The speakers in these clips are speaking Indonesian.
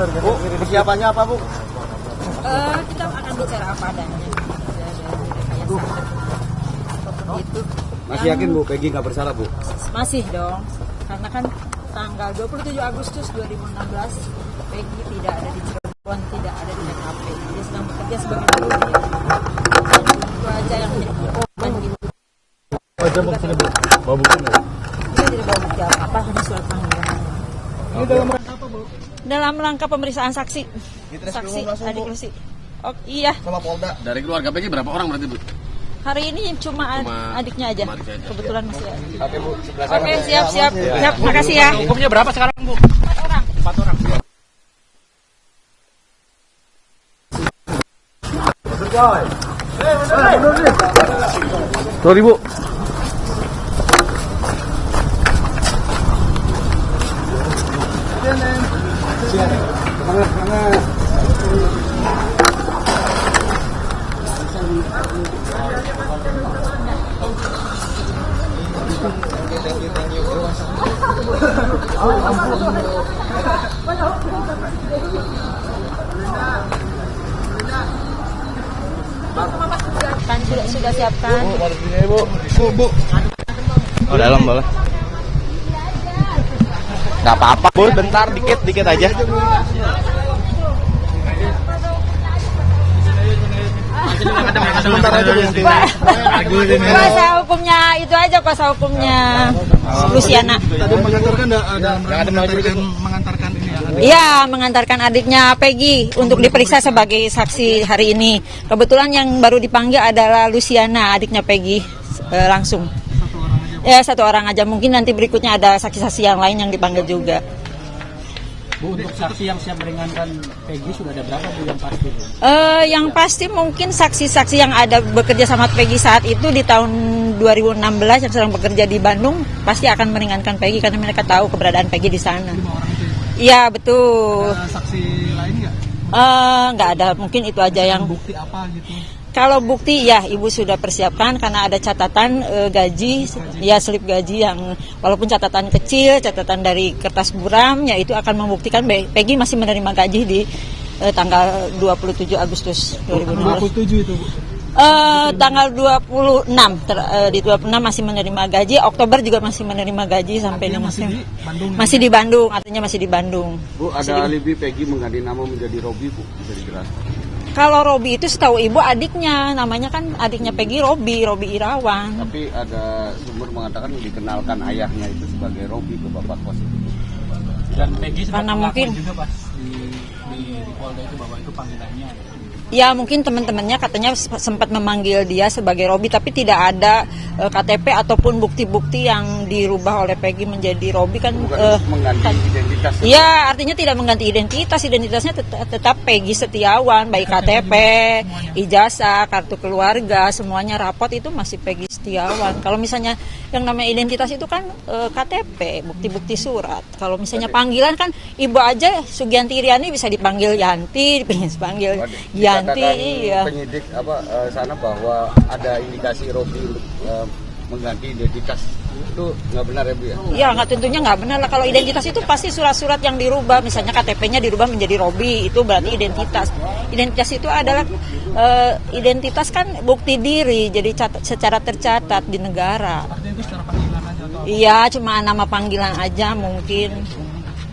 Bu, persiapannya apa, Bu? Kita akan bicara apa adanya. Itu. Masih yakin, Bu, Peggy nggak bersalah, Bu? Masih dong, karena kan tanggal 27 Agustus 2016 Peggy tidak ada di Cirebon, tidak ada di TKP. Dia sedang bekerja sebagai buruh. Itu aja yang menjadi korban gitu. Aja maksudnya, Bu? Bawa bukti nggak? Dia tidak bawa bukti apa-apa, hanya surat panggilan. Ini dalam rangka apa, Bu? Dalam rangka pemeriksaan saksi. Saksi adik Lucy. Oh iya. Sama Polda. Dari keluarga Peggy berapa orang berarti, Bu? Hari ini cuma adiknya aja. Kebetulan masih ada. Oke, Bu, sebelah sana. Oke, siap. Siap, makasih ya. Hukumnya berapa sekarang, Bu? 4 orang. 4 orang. Sorry, Bu. Kan sudah siapkan. Bu. Oh, dalam boleh. Gak apa-apa, Bu. Bentar, dikit aja. Sebentar aja, Bu. Kuasa hukumnya itu aja, kuasa hukumnya Luciana. Tadi mengantarkan mengantarkan ini ya. Iya, mengantarkan adiknya Peggy untuk diperiksa sebagai saksi hari ini. Kebetulan yang baru dipanggil adalah Luciana, adiknya Peggy, langsung. Ya, 1 orang aja. Mungkin nanti berikutnya ada saksi-saksi yang lain yang dipanggil juga. Bu, untuk saksi yang siap meringankan Peggy sudah ada berapa, Bu, yang pasti? Yang pasti mungkin saksi-saksi yang ada bekerja sama Peggy saat itu di tahun 2016 yang sedang bekerja di Bandung pasti akan meringankan Peggy karena mereka tahu keberadaan Peggy di sana. 5 orang itu. Iya, betul. Saksi lain nggak? Nggak ada, mungkin itu aja yang. Bukti apa gitu? Kalau bukti ya Ibu sudah persiapkan karena ada catatan gaji, ya slip gaji yang walaupun catatan kecil, catatan dari kertas buram, ya itu akan membuktikan Peggy masih menerima gaji di tanggal 27 Agustus 2016. 27 itu, Bu. Tanggal 26 di 26 masih menerima gaji, Oktober juga masih menerima gaji sampai Artinya masih di Bandung. Masih di Bandung, artinya masih di Bandung. Bu, ada alibi Peggy mengganti nama menjadi Robi, Bu. Bisa dijelaskan? Kalau Robi itu setahu Ibu adiknya, namanya kan adiknya Peggy Robi Irawan. Tapi ada sumber mengatakan dikenalkan ayahnya itu sebagai Robi ke bapak kos itu. Dan Peggy sempat Karena mengakui mungkin- juga pas di Polda itu bahwa itu panggilannya. Ya mungkin teman-temannya katanya sempat memanggil dia sebagai Robi, tapi tidak ada KTP ataupun bukti-bukti yang dirubah oleh Peggy menjadi Robi kan. Mengganti identitas. Iya, artinya tidak mengganti identitasnya tetap Peggy Setiawan, baik KTP, ijazah, kartu keluarga, semuanya rapot itu masih Peggy Setiawan. Kalau misalnya yang namanya identitas itu kan KTP, bukti-bukti surat. Kalau misalnya panggilan kan Ibu aja Sugianti Iriani bisa dipanggil Yanti, dipanggil Gianti. Iya. Penyidik sana bahwa ada indikasi Robi untuk mengganti identitas, itu nggak benar ya, Bu ya? Iya, tentunya nggak benar lah. Kalau identitas itu pasti surat-surat yang dirubah, misalnya KTP-nya dirubah menjadi Robi, itu berarti identitas. Identitas itu adalah identitas kan bukti diri, jadi secara tercatat di negara. Artinya itu secara panggilan aja atau? Iya, cuma nama panggilan aja mungkin.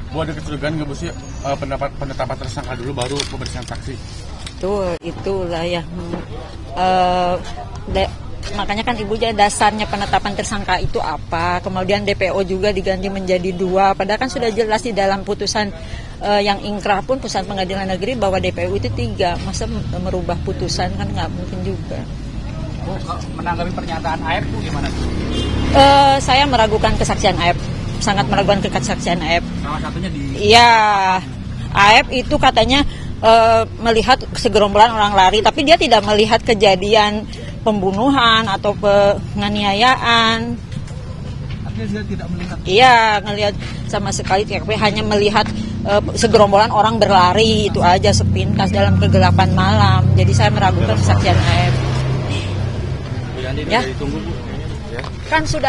Bu, ada kecurigaan nggak, Bu, sih penetapan tersangka dulu baru pemeriksaan saksi? Itulah ya. Makanya kan Ibu dasarnya penetapan tersangka itu apa, kemudian DPO juga diganti menjadi 2, padahal kan sudah jelas di dalam putusan yang ingkrah pun putusan pengadilan negeri bahwa DPO itu 3, masa merubah putusan kan nggak mungkin juga. Bu, menanggapi pernyataan AF Bu gimana? Saya meragukan kesaksian AF, sangat meragukan kesaksian AF. Salah satunya di Iya, AF itu katanya melihat segerombolan orang lari, tapi dia tidak melihat kejadian pembunuhan atau penganiayaan. artinya dia tidak melihat. Iya, ngelihat sama sekali, tapi hanya melihat segerombolan orang berlari itu aja sepintas dalam kegelapan malam. Jadi saya meragukan kesaksian AF. Ya, kan sudah